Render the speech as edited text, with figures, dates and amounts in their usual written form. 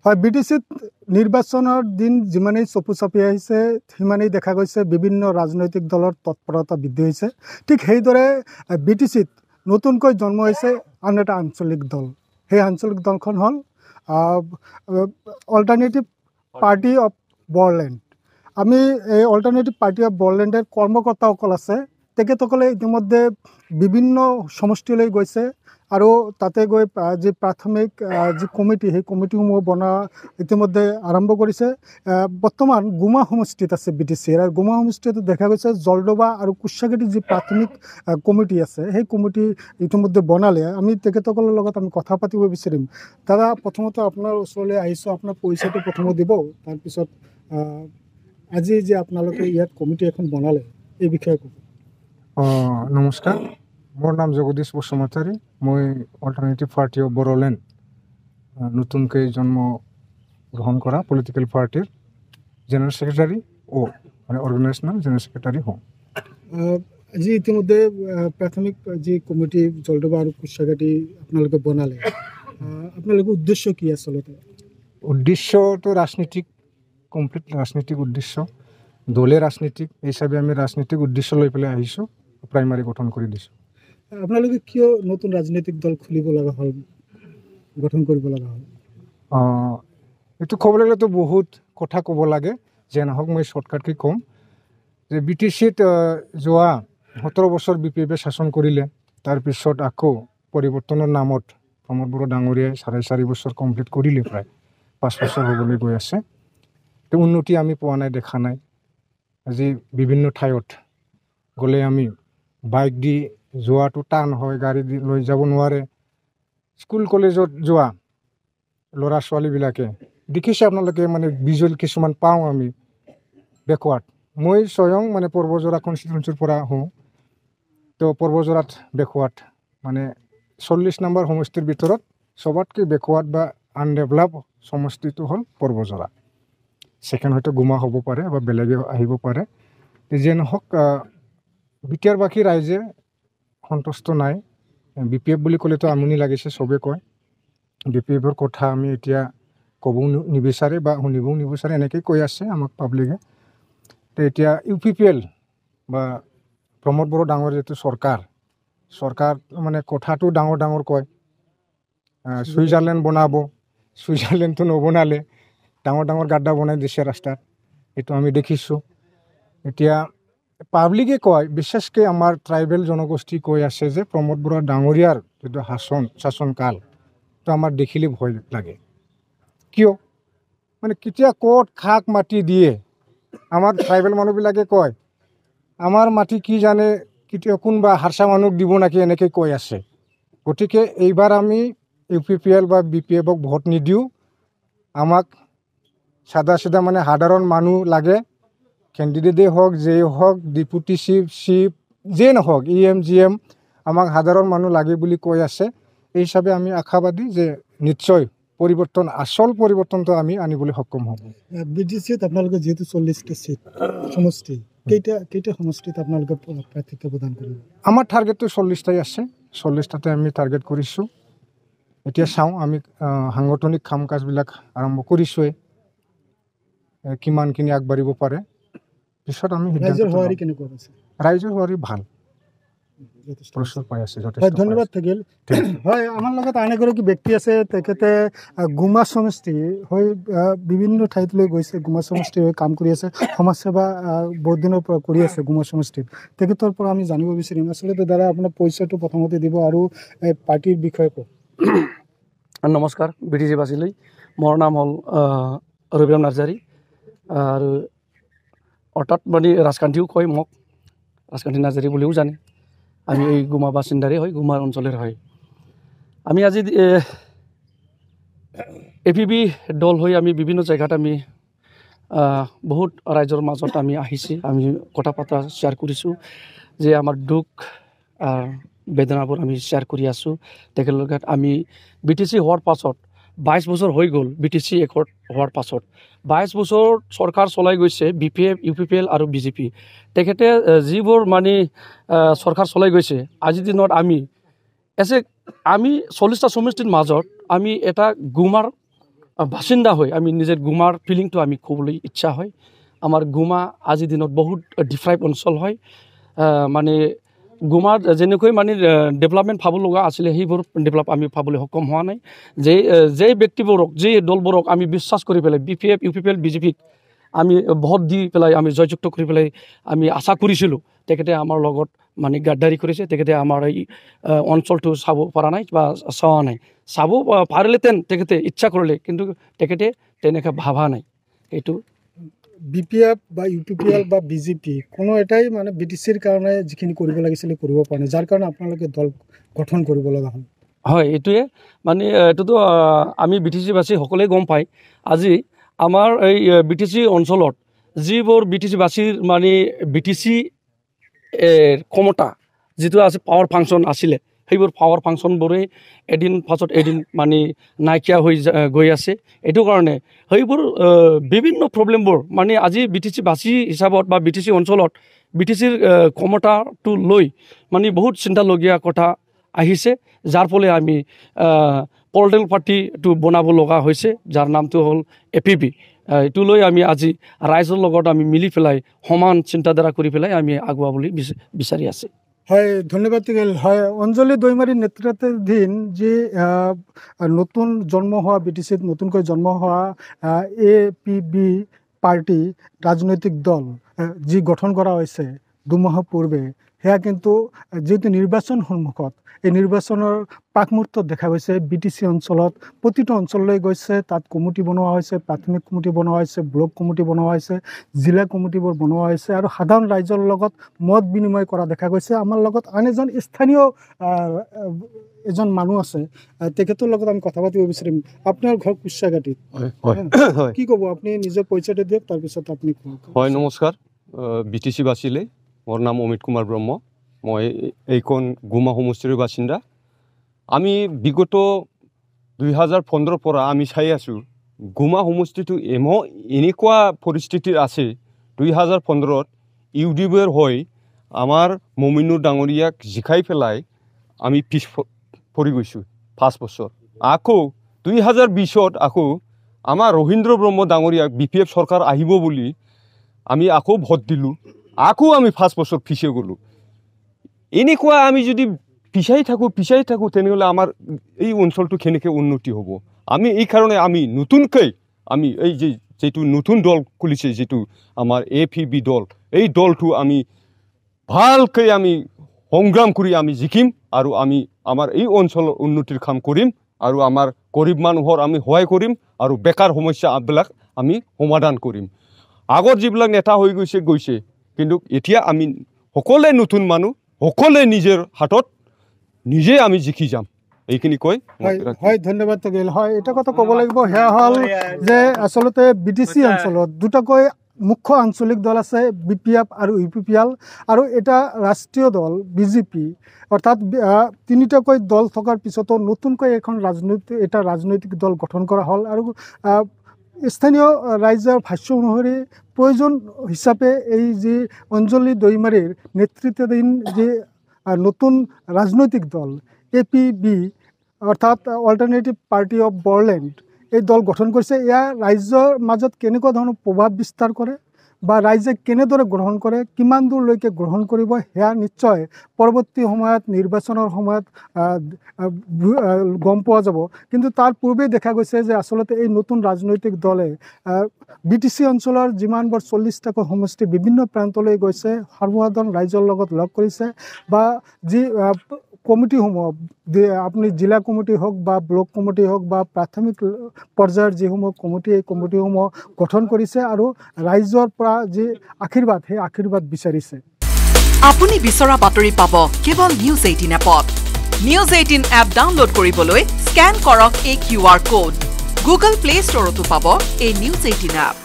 হয়, বিটিচিত নিৰ্বাচনৰ দিন যিমানেই চপু চাপি আহিছে সিমানেই দেখা গৈছে বিভিন্ন ৰাজনৈতিক দলৰ তৎপৰতা বৃদ্ধি হৈছে। ঠিক সেইদৰে বিটিচিত নতুনকৈ জন্ম হৈছে আন এটা আঞ্চলিক দল। সেই আঞ্চলিক দলখন হ'ল অল্টাৰনেটিভ পাৰ্টি অফ বড়োলেণ্ড। আমি এই অল্টাৰনেটিভ পাৰ্টি অফ বড়োলেণ্ডৰ কৰ্মকৰ্তাসকল আছে, তেখেতসকলে ইতিমধ্যে বিভিন্ন সমষ্টিলৈ গৈছে আৰু তাতে গৈ যি প্ৰাথমিক যি কমিটি সেই কমিটিসমূহ বনোৱা ইতিমধ্যে আৰম্ভ কৰিছে। বৰ্তমান গুমা সমষ্টিত আছে বিটিচিৰ, আৰু গুমা সমষ্টিত দেখা গৈছে জলডোবা আৰু কুশ্যাঘাটি যি প্ৰাথমিক কমিটি আছে সেই কমিটি ইতিমধ্যে বনালে। আমি তেখেতসকলৰ লগত আমি কথা পাতিব বিচাৰিম। দাদা, প্ৰথমতে আপোনাৰ ওচৰলৈ আহিছোঁ, আপোনাৰ পৰিচয়টো প্ৰথমে দিব, তাৰপিছত আজি যে আপোনালোকে ইয়াত কমিটি এখন বনালে এই বিষয়ে ক'ব। নমস্কাৰ, মোৰ নাম জগদীশ বসুমতাৰী। মই অল্টাৰনেটিভ পাৰ্টি অফ বড়োলেণ্ড নতুনকৈ জন্ম গ্ৰহণ কৰা পলিটিকেল পাৰ্টিৰ জেনেৰেল ছেক্ৰেটাৰী মানে অৰ্গেনাইজেশ্যনেল জেনেৰেল ছেক্ৰেটাৰী হওঁ। আজি ইতিমধ্যে প্ৰাথমিক যি কমিটি জলডোবা আৰু কুশ্যাঘাটি আপোনালোকে বনালে, আপোনালোকৰ উদ্দেশ্য কি আচলতে? উদ্দেশ্যটো ৰাজনীতিক, কমপ্লিট ৰাজনীতিক উদ্দেশ্য, দলে ৰাজনীতিক হিচাপে আমি ৰাজনীতিক উদ্দেশ্য লৈ পেলাই আহিছোঁ, প্ৰাইমাৰী গঠন কৰি দিছোঁ। আপোনালোকে কিয় নতুন ৰাজনৈতিক দল খুলিব লগা হ'ল, গঠন কৰিব লগা হ'ল? এইটো ক'বলৈ গ'লেতো বহুত কথা ক'ব লাগে, যে নহওক মই শ্বৰ্টকাটকৈ ক'ম যে বিটিচিত যোৱা 17 বছৰ BPF শাসন কৰিলে। তাৰপিছত আকৌ পৰিৱৰ্তনৰ নামত প্ৰমোদ বড়ো ডাঙৰীয়াই 4.5 বছৰ কমপ্লিট কৰিলে, প্ৰায় 5 বছৰ হ'বলৈ গৈ আছে। তো উন্নতি আমি পোৱা নাই, দেখা নাই। আজি বিভিন্ন ঠাইত গ'লে আমি বাইক দি যোৱাটো টান হয়, গাড়ী দি লৈ যাব নোৱাৰে। স্কুল কলেজত যোৱা ল'ৰা ছোৱালীবিলাকে দেখিছে আপোনালোকে, মানে ভিজুৱেল কিছুমান পাওঁ আমি বেকৱাৰ্ড। মই স্বয়ং মানে পৰ্বজৰা কনষ্টিটুৱেঞ্চিৰ পৰা হওঁ, তো পৰ্বজৰাত বেকৱাৰ্ড, মানে 40 নম্বৰ সমষ্টিৰ ভিতৰত চবতকৈ বেকৱাৰ্ড বা আনডেভেলপ সমষ্টিটো হ'ল পৰ্বজৰা। ছেকেণ্ড হয়তো গুমা হ'ব পাৰে বা বেলেগে আহিব পাৰে। যিয়ে নহওক বিটিয়াৰ বাকী ৰাইজে সন্তুষ্ট নাই। BPF বুলি ক'লেতো আমনি লাগিছে, চবে কয়। BPFৰ কথা আমি এতিয়া ক'বও নিবিচাৰে বা শুনিবও নিবিচাৰে, এনেকৈ কৈ আছে আমাক পাব্লিকে। তো এতিয়া UPPL বা প্ৰমোদ বড়ো ডাঙৰ যিটো চৰকাৰ মানে কথাটো ডাঙৰ ডাঙৰ কয়, ছুইজাৰলেণ্ড বনাব, ছুইজাৰলেণ্ডটো নবনালে, ডাঙৰ ডাঙৰ গাড্ডা বনাই দিছে ৰাস্তাত, এইটো আমি দেখিছোঁ। এতিয়া পাব্লিকে কয়, বিশেষকৈ আমাৰ ট্ৰাইবেল জনগোষ্ঠী কৈ আছে যে প্ৰমোদ বড়ো ডাঙৰীয়াৰ যিটো শাসনকাল তো আমাৰ দেখিলে ভয় লাগে। কিয়? মানে কেতিয়া ক'ত খাক মাটি দিয়ে, আমাৰ ট্ৰাইবেল মানুহবিলাকে কয় আমাৰ মাটি কি জানে, কেতিয়া কোনোবা হাৰচা মানুহক দিব নেকি, এনেকৈ কৈ আছে। গতিকে এইবাৰ আমি UPPL বা BPFক ভোট নিদিওঁ। আমাক চাদা চিধা মানে সাধাৰণ মানুহ লাগে, কেণ্ডিডেটেই হওক, যেই হওক, ডেপুটি চিফ যেই নহওক, EM GM, আমাক সাধাৰণ মানুহ লাগে বুলি কৈ আছে। এই হিচাপে আমি আশাবাদী যে নিশ্চয় পৰিৱৰ্তন, আচল পৰিৱৰ্তনটো আমি আনিবলৈ সক্ষম হ'ম। BTCত আপোনালোকে যিহেতু 40টা চিট সমষ্টি, কেইটা সমষ্টিত আপোনালোকে প্ৰাৰ্থিত্ব প্ৰদান কৰিব? আমাৰ টাৰ্গেটটো 40টাই আছে, 40টাতে আমি টাৰ্গেট কৰিছোঁ। এতিয়া চাওঁ, আমি সাংগঠনিক কাম কাজবিলাক আৰম্ভ কৰিছোঁৱেই, কিমানখিনি আগবাঢ়িব পাৰে পিছত আমি ৰাইজৰ হোৱাৰী কেনেকুৱা আছে? ৰাইজৰ হোৱাৰী ভাল, প্ৰচুৰ পাই আছে। ধন্যবাদ থাকিল। হয়, আমাৰ লগত আন এগৰাকী ব্যক্তি আছে, তেখেতে গুমা সমষ্টি হৈ বিভিন্ন ঠাইতলৈ গৈছে, গুমা সমষ্টিৰ হৈ কাম কৰি আছে, সমাজসেৱা বহুত দিনৰ পৰা কৰি আছে গুমা সমষ্টিত। তেখেতৰ পৰা আমি জানিব বিচাৰিম। আচলতে দাদা, আপোনাৰ পৰিচয়টো প্ৰথমতে দিব আৰু পাৰ্টিৰ বিষয়ে কওক। নমস্কাৰ, BTC বাচিলৈ। মোৰ নাম হ'ল ৰবিৰাম নাৰ্জাৰী, আৰু অৰ্থাৎ মানে ৰাজকান্থীও কয় মোক, ৰাজকান্থী নাৰ্জাৰী বুলিও জানে। আমি এই গুমা বাসিন্দাৰে হয়, গুমাৰ অঞ্চলের হয়। আমি আজি APB দল হৈ আমি বিভিন্ন জায়গাত আমি বহুত ৰাইজৰ মাজত আমি আহিছে, আমি কথা পতা শ্বেয়াৰ কৰিছোঁ, যে আমাৰ দুখ বেদনাবোৰ আমি শ্বেয়াৰ কৰি আছোঁ তেখেতলোকে। আমি BTC হোৱাৰ পাছত 22 বছৰ হৈ গ'ল। BTC একৰ্ড হোৱাৰ পাছত 22 বছৰ চৰকাৰ চলাই গৈছে BPF, UPPL আৰু BJP। তেখেতে যিবোৰ মানে চৰকাৰ চলাই গৈছে, আজিৰ দিনত আমি 40টা সমষ্টিৰ মাজত আমি এটা গুমাৰ বাসিন্দা হৈ আমি নিজৰ গুমাৰ ফিলিংটো আমি ক'বলৈ ইচ্ছা হয় আমাৰ গুমা আজিৰ দিনত বহুত ডিফ্ৰাইভ অঞ্চল হয় মানে গুমাৰ যেনেকৈ মানে ডেভেলপমেণ্ট পাব লগা আছিলে সেইবোৰ ডেভেলপ আমি পাবলৈ সক্ষম হোৱা নাই যে ব্যক্তিবোৰক যে দলবোৰক আমি বিশ্বাস কৰি পেলাই BPF UPPL BJPক আমি ভোট দি পেলাই আমি জয়যুক্ত কৰি পেলাই আমি আশা কৰিছিলোঁ তেখেতে আমাৰ লগত মানে গাদ্দাৰী কৰিছে তেখেতে আমাৰ এই অঞ্চলটো চাব পৰা নাই বা চোৱা নাই চাব পাৰিলেহেঁতেন তেখেতে ইচ্ছা কৰিলে কিন্তু তেখেতে তেনেকৈ ভাবা নাই এইটো BPF বা UPPL বা BJP কোনো এটাই মানে BTCৰ কাৰণে যিখিনি কৰিব লাগিছিলে কৰিব পৰা নাই যাৰ কাৰণে আপোনালোকে দল গঠন কৰিব লগা হ'ল হয় এইটোৱে মানে এইটোতো আমি BTC বাসী সকলোৱে গম পায় আজি আমাৰ এই BTC অঞ্চলত যিবোৰ BTC বাসীৰ মানে BTC ক্ষমতা যিটো আছে পাৱাৰ ফাংচন আছিলে সেইবোৰ পাৱাৰ ফাংচনবোৰে এদিন পাছত এদিন মানে নাইকিয়া হৈ গৈ আছে এইটো কাৰণে সেইবোৰ বিভিন্ন প্ৰব্লেমবোৰ মানে আজি BTC বাসী হিচাপত বা BTC অঞ্চলত BTCৰ ক্ষমতাটো লৈ মানে বহুত চিন্তালগীয়া কথা আহিছে যাৰ ফলে আমি পলিটিকেল পাৰ্টিটো বনাব লগা হৈছে যাৰ নামটো হ'ল APP এইটো লৈ আমি আজি ৰাইজৰ লগত আমি মিলি পেলাই সমান চিন্তাধাৰা কৰি পেলাই আমি আগুৱাবলৈ বিচাৰি আছে হয় ধন্যবাদ হয় অঞ্জলি দৈমাৰীৰ নেতৃত্বাধীন যি নতুন জন্ম হোৱা BTCত নতুনকৈ জন্ম হোৱা APB পাৰ্টি ৰাজনৈতিক দল যি গঠন কৰা হৈছে দুমাহ পূৰ্বে সেয়া কিন্তু যেহেতু নিৰ্বাচন সন্মুখত এই নিৰ্বাচনৰ প্ৰাকমুহূৰ্তত দেখা গৈছে BTC অঞ্চলত প্ৰতিটো অঞ্চললৈ গৈছে তাত কমিটি বনোৱা হৈছে প্ৰাথমিক কমিটি বনোৱা হৈছে ব্লক কমিটি বনোৱা হৈছে জিলা কমিটিবোৰ বনোৱা হৈছে আৰু সাধাৰণ ৰাইজৰ লগত মত বিনিময় কৰা দেখা গৈছে আমাৰ লগত আন এজন স্থানীয় এজন মানুহ আছে তেখেতৰ লগত আমি কথা পাতিব বিচাৰিম আপোনাৰ ঘৰ কুচ্চাঘাটিত কি ক'ব আপুনি নিজৰ পৰিচয়টো দিয়ক তাৰপিছত আপুনি হয় নমস্কাৰ BTC বাসীলে মোৰ নাম অমিত কুমাৰ ব্ৰহ্ম মই এইখন গুমা সমষ্টিৰ বাসিন্দা আমি বিগত 2015 পৰা আমি চাই আছোঁ গুমা সমষ্টিটো এনেকুৱা পৰিস্থিতিত আছে 2015ত UDPৰ হৈ আমাৰ মমিনুৰ ডাঙৰীয়াক জিকাই পেলাই আমি পিছ পৰি গৈছোঁ 5 বছৰ আকৌ 2020ত আকৌ আমাৰ ৰবীন্দ্ৰ ব্ৰহ্ম ডাঙৰীয়াক BPF চৰকাৰ আহিব বুলি আমি আকৌ ভোট দিলোঁ আকৌ আমি 5 বছৰ পিছে গ'লোঁ এনেকুৱা আমি যদি পিছাই থাকোঁ তেনেহ'লে আমাৰ এই অঞ্চলটো কেনেকৈ উন্নতি হ'ব আমি এই কাৰণে আমি নতুনকৈ আমি এই যেটো নতুন দল খুলিছে যেটো আমাৰ APB দল এই দলটো আমি ভালকৈ আমি সংগ্ৰাম কৰি আমি জিকিম আৰু আমি আমাৰ এই অঞ্চলৰ উন্নতিৰ কাম কৰিম আৰু আমাৰ গৰীব মানুহৰ আমি সহায় কৰিম আৰু বেকাৰ সমস্যাবিলাক আমি সমাধান কৰিম আগৰ যিবিলাক নেতা হৈ গৈছে কিন্তু এতিয়া আমি সকলোৱে নতুন মানুহ সকলোৱে নিজৰ হাতত নিজে আমি জিকি যাম এইখিনি কৈ হয় ধন্যবাদ থাকিল হয় এটা কথা ক'ব লাগিব সেয়া হ'ল যে আচলতে BTC অঞ্চলত দুটাকৈ মুখ্য আঞ্চলিক দল আছে BPF আৰু UPPL আৰু এটা ৰাষ্ট্ৰীয় দল BJP অৰ্থাৎ তিনিটাকৈ দল থকাৰ পিছতো নতুনকৈ এখন ৰাজনৈতিক দল গঠন কৰা হ'ল আৰু স্থানীয় ৰাইজৰ ভাষ্য অনুসৰি প্ৰয়োজন হিচাপে এই যি অঞ্জলি দৈমাৰীৰ নেতৃত্বাধীন যি নতুন ৰাজনৈতিক দল APB অৰ্থাৎ অল্টাৰনেটিভ পাৰ্টি অফ বড়োলেণ্ড এই দল গঠন কৰিছে এয়া ৰাইজৰ মাজত কেনেকুৱা ধৰণৰ প্ৰভাৱ বিস্তাৰ কৰে বা ৰাইজে কেনেদৰে গ্ৰহণ কৰে কিমান দূৰলৈকে গ্ৰহণ কৰিব সেয়া নিশ্চয় পৰৱৰ্তী সময়ত নিৰ্বাচনৰ সময়ত গম পোৱা যাব কিন্তু তাৰ পূৰ্বে দেখা গৈছে যে আচলতে এই নতুন ৰাজনৈতিক দলে BTC অঞ্চলৰ যিমানবোৰ 40টাকৈ সমষ্টি বিভিন্ন প্ৰান্তলৈ গৈছে সৰ্বসাধাৰণ ৰাইজৰ লগত লগ কৰিছে বা যি কমিটিসমূহ আপুনি জিলা কমিটি হওক বা ব্লক কমিটি হওক বা প্ৰাথমিক পৰ্যায়ৰ যিসমূহ কমিটি এই কমিটিসমূহ গঠন কৰিছে আৰু ৰাইজৰ পৰা যি আশীৰ্বাদ সেই আশীৰ্বাদ বিচাৰিছে আপুনি বিচৰা বাতৰি পাব কেৱল নিউজ 18 এপত নিউজ 18 এপ ডাউনলোড কৰিবলৈ স্ক্যান কৰক এই QR কোড গুগল প্লে ষ্টৰতো পাব এই নিউজ 18 এপ